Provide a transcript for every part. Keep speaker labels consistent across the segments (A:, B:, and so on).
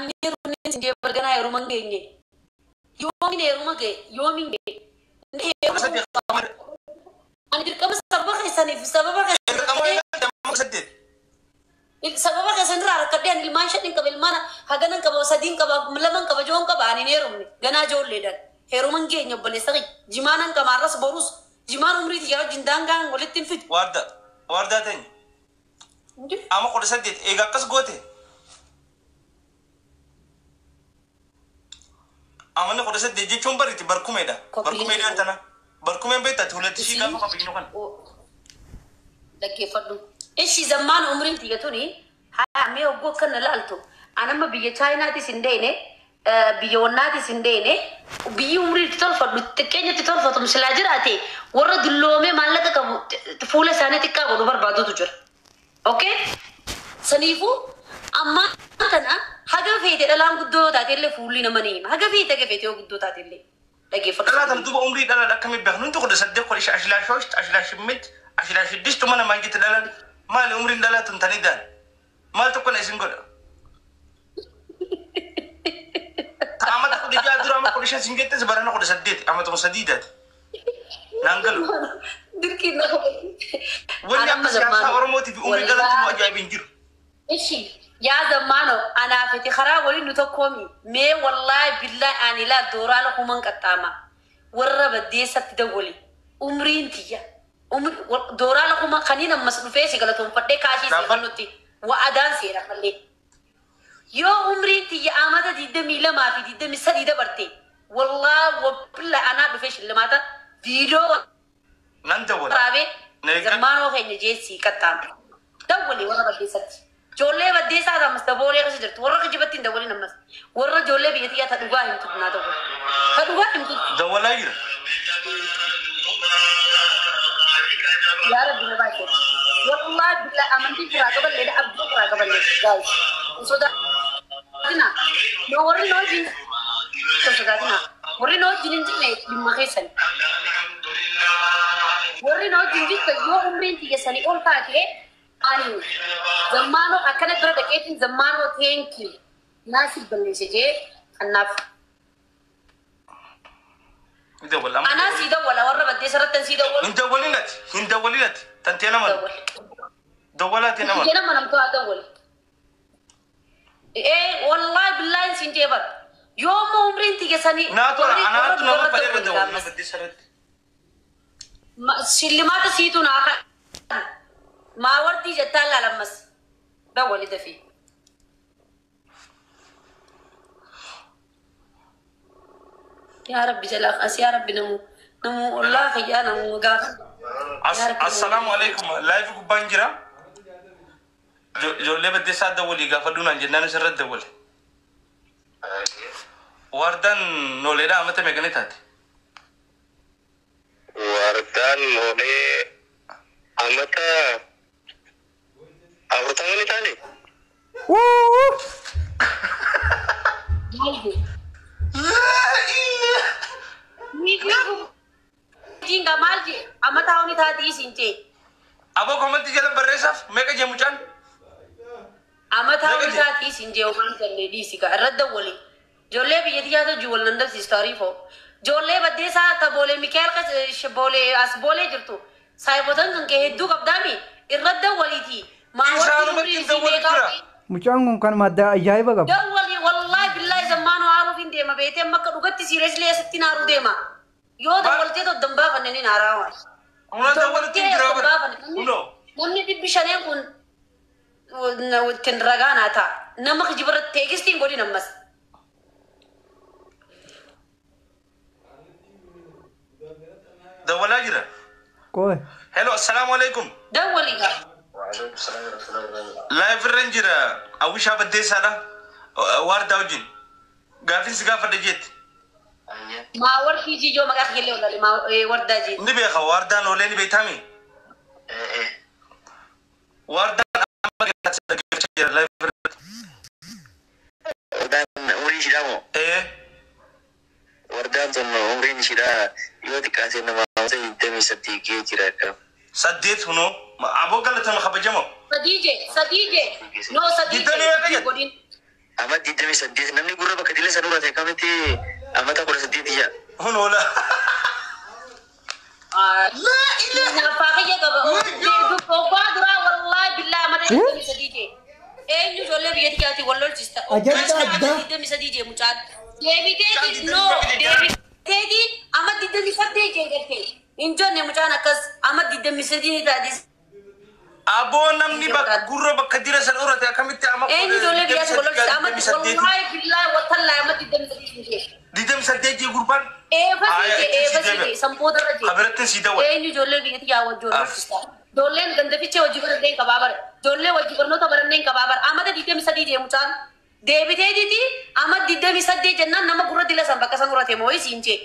A: Niruni sinje bergana rumang genge. Yomi ne rumang ge, yomi ge. Ani dirqama sababa keessaniif sababa sababa keessan irraa rakkadeen ilmaan shadhin qaba ilmaan haganan qaba sadiin qaba laman qaba joon qaba ani ne rumne ganaa joolleedhan heeruman geenya obboleessa jimaanan qamaarras borus jimaan umriiti yeroo jindaangaan walitti hin fidu
B: warda ta'e ama qodha saddeet eega akkas goote amanne qodha saddeet jechuun bariiti barkumeedha barkumeedhaan tana barkumeen beektaati hulatti shii gaafa qabinu kan
A: dhaggeeffadhu ishi zammaan umriin tiyyatuni haa mee oggoo akkana laaltu anamma biyya chaayinaatis hin deene biyya wannaatis hin deene biyyi umriitti tolfadhu xiqqeenyatti tolfatu misilaa jiraate warra dulloomee maallaqa qabu fuula isaanii xiqqaa godhu barbaadutu jira okay saniifuu amma kana haga feete dhalaan guddoo taateellee fuulli nama ni hima haga feete yoo guddoo taateellee dhaggeeffadhu
B: dhalaa duuba umrii dhalaa akkamii beeknu intu kudha saddeet kudha ashilaa shoost ashilaa shimmit ashilaa shiddistu mana maangitti dhalan maali umriin dhalaa tuntanii daan maal tokko na isin godha amata kudha jaha dura ama kudha shan singeettes barana kudha saddeet amata kudha sadiidaati naangalu
A: dirqiin na
B: wanni akka siyaasaa oromootiif umrii dhalatti nu ajaa'ibin jiru
A: ishi yaa zammaano anaafiti karaa waliin nu tokkoomi mee wallaahi billaahi ani laa dooraala kuman qaxxaama warra baddeessatti dawwali umriin tiyya dooraala kuma kaniin ammas dhufee si galatoonfadhee kaashii seefannutti wa'adaan seera mallee yoo umriin tiyya amata 22 fi 23 dabarte wallaahi wabbilla anaa dhufee shillimaata viidiyoo
B: nan dawwala
A: raabee zammaanoo keenya jeessii qaxxaama dawwali warra baddeessatti joollee baddeessaa ammas daboolee akkasii jirtu warra kijibatti hin dawwalin ammas warra joollee biyya tiyyaa ta dhugaa himtu naa ta'u ta dhugaa himtu
B: dawwalaa jira
A: yaa rabbi na baay'ee wallahi billahi amantii firaa qaballe da abduu firaa qaballe guys sodaatina no warri no jin sodaatina warri no jin jinne dhimma keessan warri no jin jitta yoo umriin tiyya sanii ol kaatee ani zammaanoo akkana dura dhaqeetiin zammaanoo teenkii naasif balleesse jee kanaaf أنا سيدا ولا ورا بدي سرت سيدا ولا.
B: أنت ولينات أنت ولينات تنتينا من. دولات هنا من.
A: تنتينا من أمتوا دول. إيه والله بالله سنتي بر. يوم عمرين تيجي سني.
B: ناتورا أنا تنام بدي بدور بدي سرت.
A: ما شلما تسيتو ناخ. ما ورتي جتال لمس. دولي دفي. يا ربي جلاك أس يا ربي نمو الله خيا نمو قاف
B: السلام عليكم لا يفك بانجرا جو لبدي ساد دولي قافلونا جنان سرد دولي وردان نوليدا أمتى مكاني تاتي
C: وردان نولي أمتى مكاني تاتي
A: Jinga malji, amata oni tadi sinche.
B: Abo komenti jalan beresaf, mereka jamucan.
A: Amata oni tadi sinche, oman kerle di sika. Radda wali. Jolle bi yedi jata jual nanda si story fo. Jolle badde sa ta bole Mikael ka bole as bole jirtu. Saya botan kan ke heddu kabdami. Irradda wali thi.
B: Mawati
A: sinche ka.
D: Mucang kan madda ajaiba gab.
A: Dawali wallahi billahi zamanu aruf inde ma bete makka dugatti seriously asatti naru dema. Yo dawalti to damba fanni narawa.
B: Una dawalti graba. Uno.
A: Namni dibbi shane kun tinragana ta. Namak jibrat tegistin godi namas.
B: Dawala jira.
D: Koi.
B: Hello, assalamualaikum.
A: Dawali ga.
B: Live ranger awisha badde sada warda ujin gafin siga fada jet
A: ma war fiji jo maga khile wala ma warda jet
B: ni be khawarda no leni be tami warda live
C: warda uri shidamo warda zonno uri shida yoti kase na ma sai temi sati ke jira ka
B: saddet huno abo galata ma khabajamo
A: sadije no sadije godin
C: أما دي دمي سديت نمني قرب كديلة سنورة كامتي أما تقول سديت يا
B: هون ولا
A: لا إله فاقية كبا بقادرة والله بالله ما تدري سديجي إيه نجولة بيجي كاتي والله تستا
D: أجد
A: دمي سديجي مجاد ديبي تيجي نو ديبي تيجي أما دمي سديجي كرتي إنجون مجانا كز أما دمي سديجي تاديس
B: أبو نمني بقرب كديلة سنورة كامتي أما
A: إيه نجولة بيجي والله تستا أما والله بالله وطلع أما دمي سديجي
B: دي دم سديجي قربان
A: إيه فسيجي سمبودر رجي
B: خبرت سيدا
A: إيه نجولة بيجي يا وجولة تستا جولين गंदे पीछे वजी पर नहीं कबाबर जोले वजी पर नो तो बरन नहीं कबाबर आमद दीते मिसदी जे मुचान देवी थे दीदी आमद दीते मिसदी जन्ना नम गुरु दिला संबक संगुरु थे मोई सिंचे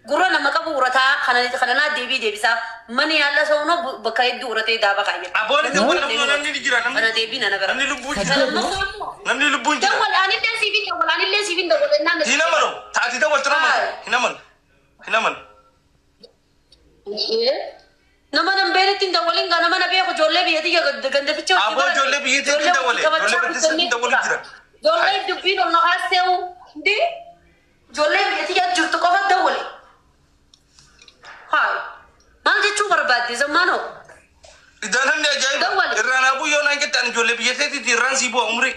A: गुरु नम का बुरा था खाना देवी देवी सा मनी अल्लाह सोनो बकाय दूर थे दाबा खाए
B: أبو نمني نمني نجرا
A: अरे देवी ना नगर
B: نمني لبوج نمني لبوج
A: دول أنا اللي سيفين دول أنا اللي سيفين دول إننا
B: هنا منو تعطي دول ترى هنا من
A: nama nambere tinda walin gana mana be ko jolle bi yadi ganda ficho
B: abo jolle bi yadi tinda wale jolle bi tinda wale jira
A: jolle dubbi no haseu di jolle bi yadi ya jurtu ko fadda wale hay mal je chu barbadi zamano
B: idan ne ajaib irana abu yo nan ketan jolle bi yadi ti ran sibo umri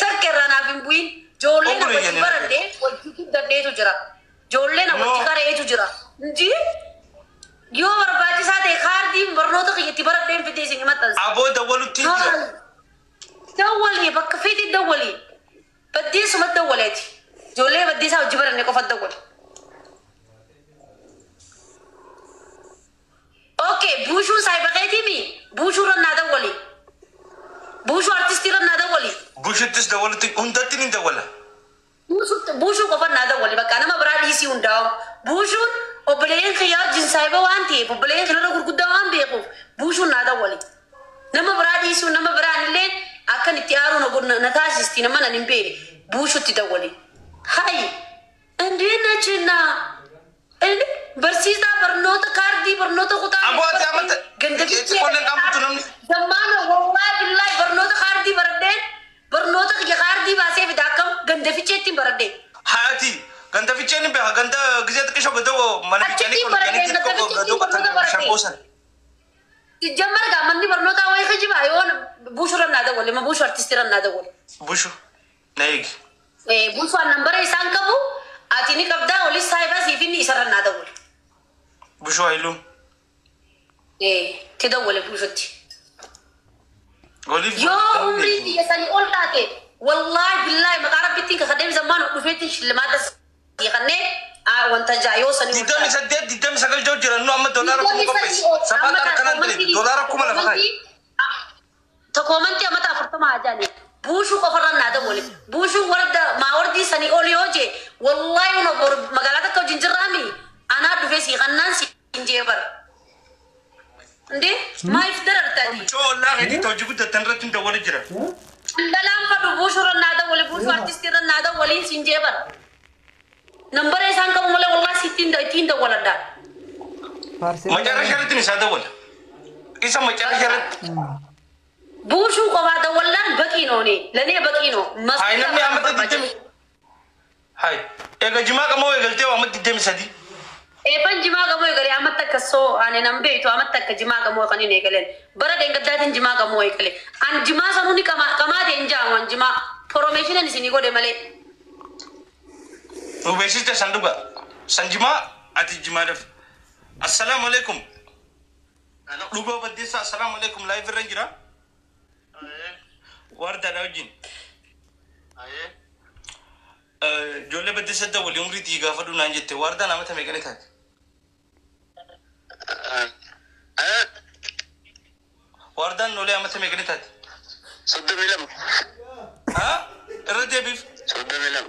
A: takkerana bin buin jolle na ko barande ko dande to jira jolle na ko kare to jira ji यो बर्बादी साथ एक हार दी बरनों तो कितनी बरक डेम फिटे सिंह मत
B: अबो दवलु तीन
A: दवली बकफी दी दवली बद्दी सुमत दवले थी जोले बद्दी सा उज्जबर ने को फद दवल ओके बूशु साइब गई थी मी बूशु रन ना दवली बूशु आर्टिस्ट रन ना दवली
B: बूशु तिस दवल ती उन्दा तीन दवला
A: बूशु को फद ना दवली बकाना मैं बराड इसी उन्दा बूशु وبلين خيار جنس سايبه وانتي وبلين خلنا نقول قدام بيقف بوشو نادا ولي نما برادي سو نما بران اللين أكن تيارو نقول نتاج استينا ما ننبيري بوشو تدولي هاي عندنا جنا إن برسيدا برنوتا كاردي برنوتا خدا
B: أبو أتعمد تقولن كم بتنامني
A: زمان والله بالله برنوتا كاردي بردين برنوتا كاردي باسي في داكم جنده في شيء بردين
B: حياتي ganda ficeni be ganda gizet kisho gado man ficeni ko yani ko gado katan shamposan
A: jamar ga manni barno ta way khaji ba yon bushura nada wole ma bushur artistira nada wole
B: bushu naig
A: bushu number isan kabu atini kabda oli saiba sifini isara nada wole
B: bushu ailum
A: kida wole bushuti
B: olive
A: yo umri di yasani oltate wallahi billahi ma qarab bitin ka khadem zaman dufeti shilmata يغني وانت جايو سني
B: ديدم سدد ديدم سقل جو جرنو اما دولار كم كوبس سبات كان دولار كم لا بخاي
A: تكومنتي اما تفرت ما اجاني بوشو كفرنا هذا بولي بوشو ورد ما وردي سني اوليوجي والله انا مقالاتك جنجرامي انا دفيسي غنان سنجيبر ndé ma ifdara tadi
B: cho la gadi tawjibu da tanratin da wali jira
A: ndalam fadu bosho ranada wali bosho artist ranada wali sinjebar number isan kamu mulai wallah sitin da tin da wala da
B: macara syarat ini sada wala isa macara syarat
A: bosho ko da wala bakino ne lane bakino mas
B: hay namni amata ditem hay ega jima kamo egalte wa amat ditem sadi
A: pan jima ga moy gari amatta kaso ane nambe to amatta ka jima ga moy khani ne galen bara de ngadatin jima ga moy kale an jima sanu ni kama de inja wan jima formation ni sini go de male
B: to besite sanduga sanjima ati jima def assalamu alaikum dugo badisa assalamu alaikum live rangira warda dawjin aye jolle badisa da wali umri tiga fadu nanjete warda namata megane tak وردان نولي أمتى ميقنيتات
C: صد ميلم
B: ها الردي بيف
C: صد ميلم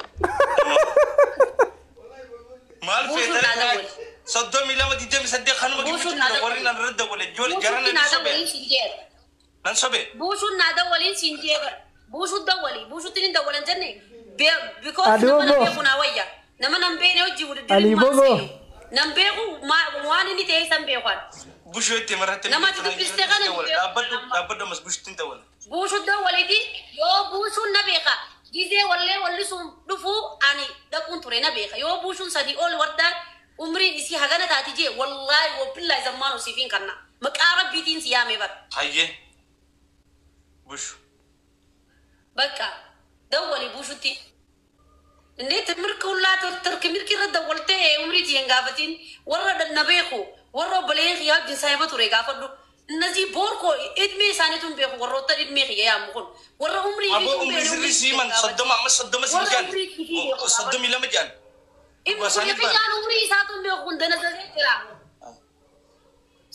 B: مال في ذلك صد ميلم دي جم صدق خانم كيف ورينا الرد ولا جول جرنا نسبة نسبة
A: بوشو نادا ولين سينجير بوشو دولي بوشو تين دولان جنة because نمنا بيكونا ويا نمنا بينه وجود
D: Ali Bogo
A: نمبيرو ما واني نتيه سامبيوان
B: بوشو يتي مرات
A: نما تدبستغنا
B: لابد مس بوش تنتول
A: بوشو دو ولدي يو بوشو نبيخا جيزي ولا سوم دفو اني دكون تري نبيخا يو بوشو سدي اول وردا عمري اسي هغنا تاتيجي والله وبالله زمانو سيفين كنا مقارب بيتين سيامي بر
B: هاي بوشو
A: بقى دولي بوشو تي እንዴት ምርኩላቶ ተርክ ምርክ ረዳ ወልቴ ኡምሪት የንጋፈቲን ወረደ ነቤኹ ወሮ በሌህ ያ ዲሳይበቱ ረጋፈዱ እነዚህ ቦርኮ እድሜ ሳነቱን ቤኹ ወሮተ እድሜ ያምኹን ወሮ ኡምሪ
B: አቦ ኡምሪ ዝሪሲ ማን ሰደማ መስደመ ሲጋን ሰደም ይለመጃን
A: ወሳኒ ባን ኡምሪ ሳቱን ቤኹ እንደነዘዘ ይራ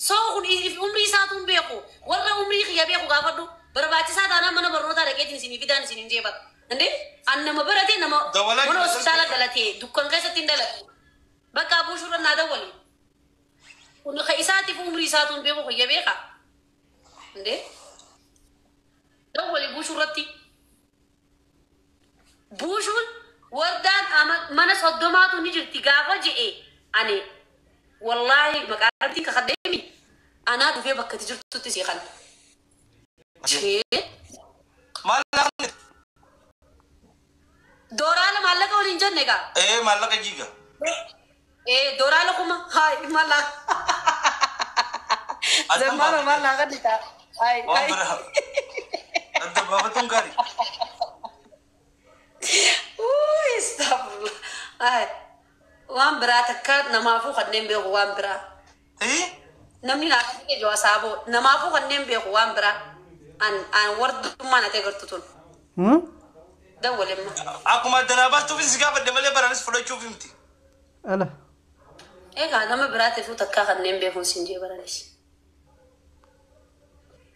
A: ሶኹን ኡምሪ ሳቱን ቤኹ ወሮ ኡምሪ ያቤኹ ጋፈዱ በርባቲ ሳታና መነ በርኖታ ረቄቲን ሲኒ ፊዳን ሲኒ ጀባት እንዴ አነመ በረቴ ነማ ወሎ ስታላ ገለቴ ዱከን ከሰት እንደለ በቃ ቡሹርና ደወል ወን ኸይሳቲ ፉምሪ ሳቱን ቤቦ የቤኻ እንዴ ደወል ቡሹረቲ ቡሹን ወርዳን ማነ ሰዶማቱ ንጅርቲ ጋፈጂ አኔ والله መቃረቲ ከኸደሚ አና ዱፌ በከት ጅርቱት ሲኻን
B: ማላ
A: دوران مالك ولا إنجن نجا؟
B: إيه مالك جيجا.
A: إيه دوران كم هاي مالك. زمان مالك kan kita. Hai.
B: Ada bapa tunggali.
A: Astagfirullah. Hai. Wan berat kat nama aku kan nembe wan berat. Namni nak ke jawab sabo. Nama aku kan nembe wan berat. An word mana tegar tutun. دول ما
B: أكو ما دنابات توفين سكابة دملي برانس فلو تشوف يمتي
D: ألا
A: إيه هذا ما برات فوت كاخد نيم بيكون سنجي برانس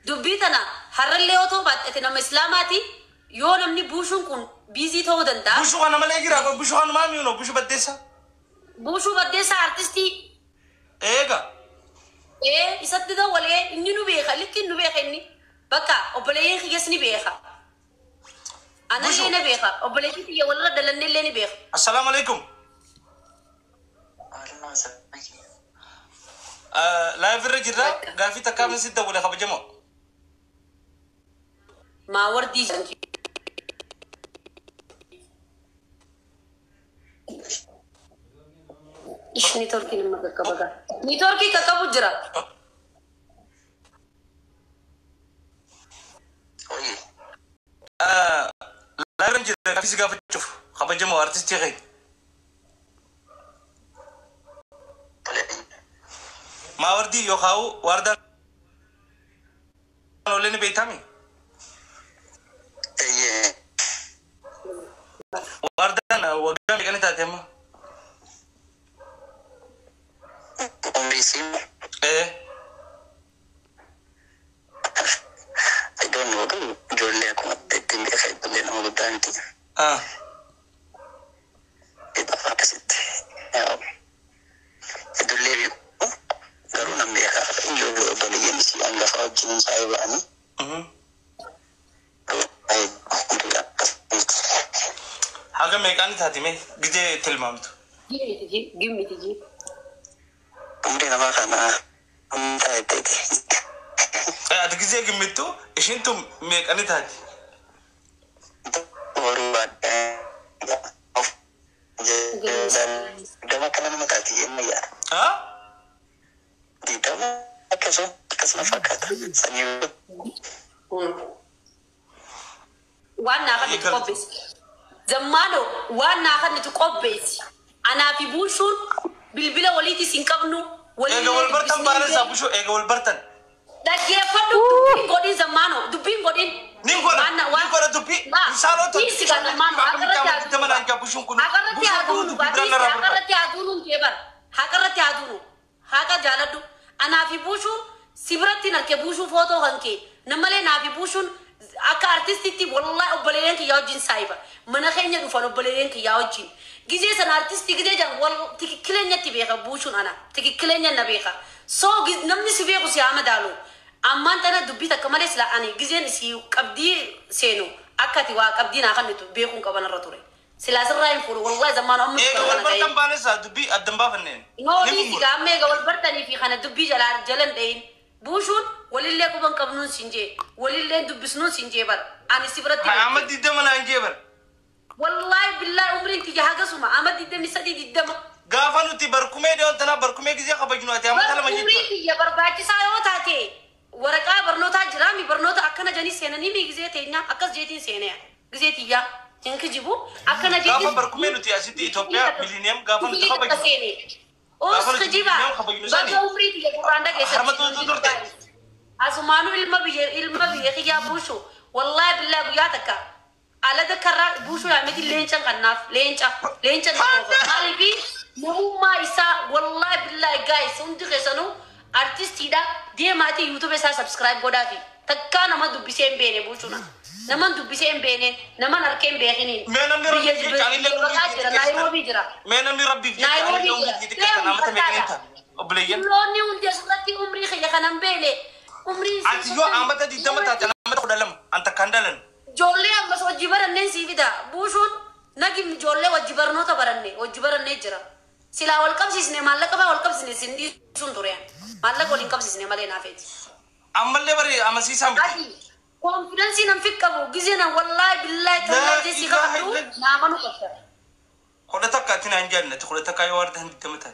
A: دبيتنا هرل ليه أوتو بات إتنا مسلماتي يوم نمني بوشون كون بيزي ثو دنتا
B: بوشو أنا ملاقي راكو بوشو أنا ما ميونو بوشو بديسا أرتستي إيه إسات ده ولا إني نبيخا لكن نبيخا إني بكا أبليه يسني بيخا أنا اللي نبيخا أبليكي يا والله دلني اللي نبيخ السلام عليكم لا يفرج الراب قال في تكامل ستة ولا خب جمع
A: ما وردي جنكي إيش نيتوركي لما كبكا نيتوركي ككبو جرا
B: لا يرنج في سقافة تشوف خب جمع أرتستي غي ما وردي يخاو وردان ولين بيتامي وردان وقام كان تاتيما إيه
C: I don't know the Julia Quantin if I believe all the time. It opposite. The lady Garuna Meka, you will believe and the fortunes I run.
B: How can make any tatime? Did you tell mom?
A: Give me the jeep.
B: أتكلم كميتو إيش أنتم ميك أنا تادي
C: ده كلام ما تاتي يا دي ده كسر فكرة سنيو
A: وانا أخذ تقبس زمانو وانا أخذ تقبس أنا في بوشون بالبلا وليتي سينكابنو
B: إيه قول برتن بارز أبوشو إيه قول برتن
A: Dagge fadu godin zamano dubin godin
B: Ningora dubi insalo to
A: isi kana mano agarati adunu kebar hagarati adunu haga jaladu ana fi bushu sibrati na ke bushu foto hanke namale na fi bushun aka artisti wallahi obaleyen ki yawjin saiba mana khenya du fano obaleyen ki yawjin gize san artisti gize jan wal tiki klenya tibeha bushun ana tiki klenya nabeha so namni sibeku si amadalu amman tana dubita kamale sila ani gizen si qabdi seno akati wa qabdi na khanitu bekhun kabana rature
B: سلاس الراين فور والله زمان أمي
E: إيه والبرتم بانسا دبي الدنبا فنين
B: نو دي سيغامي قبل برتني في خانة دبي جلن دين بوشون ولله كوبان كبنون سنجي ولله دبسنون سنجي بر أنا سفرتي
E: أحمد دي دم أنا أنجبر
B: والله بالله عمري انت جهاجة سما أحمد دي دم سدي دي دم
E: غافنو تي بركومي دي أنتنا بركومي كذي خبجنو أتي أما تلا مجيء
B: عمري يا برباكي سايو تاتي ورقة برنوتا جرامي برنوتا أكنا جاني سيناني مي جزية تيجنا أكس جيتين سينيا جزية تيجا إنك جيبو أكنا جيتين
E: غافن بركومي نتي أسيتي إثيوبيا ميلينيوم غافن تخبجنو
B: أوس خجيبا بس عمري تيجا قراندا كيسا أسمانو إلما بيه خيا بوشو والله بالله بياتك على ذكر بوشو يعمل لينشان كناف لينشان هاي بي مو ما إسا والله بالله guys أنت كيسانو artist tidak dia mati YouTube saya subscribe godati takka nama dubbi sem bene buchuna nama dubbi sem bene nama narkem begini
E: menam ni
B: Nairobi jira
E: menam ni rabbi
B: Nairobi
E: jira nama ta mekinta obleyen
B: loni unja surati umri khaya kanam bene umri
E: anti yo amata di damata tanamata dalam anta kandalan
B: jolle am bas wajibaran ne sivida bushun nagim jolle wajibar nota baranne wajibaran ne jira sila wal qabsis ne malaka ba wal qabsis ne sindi suntorian malaka wal qabsis ne malena fet
E: amalle bari amasi sambi
B: confidence nam fikkabu gizena wallahi billahi taala jisi khadu na manu kafta
E: khulata katina jannati khulata kay warda hindi tamata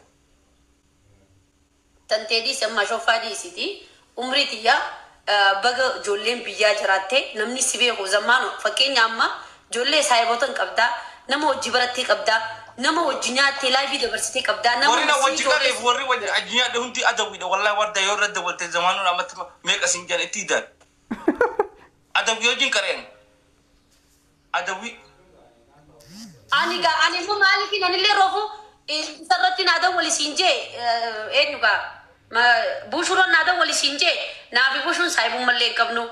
B: tantedi sama shofadi siti umri tiya baga jolle biya jarate namni sibe ko zamano fakenya amma jolle saibotan qabda namo jibarati qabda nama wajinyaati live diversity qabda nama
E: warina wajika le warri wajin ajinya de hunti adawi de wallahi warda yorra de walte zamanu ramat meka sinjan etida adawi yojin karen adawi
B: ani mo maliki nani le roho sarati nada wali sinje enuga ma bushuro nada wali sinje na bi bushun saibu malle kabno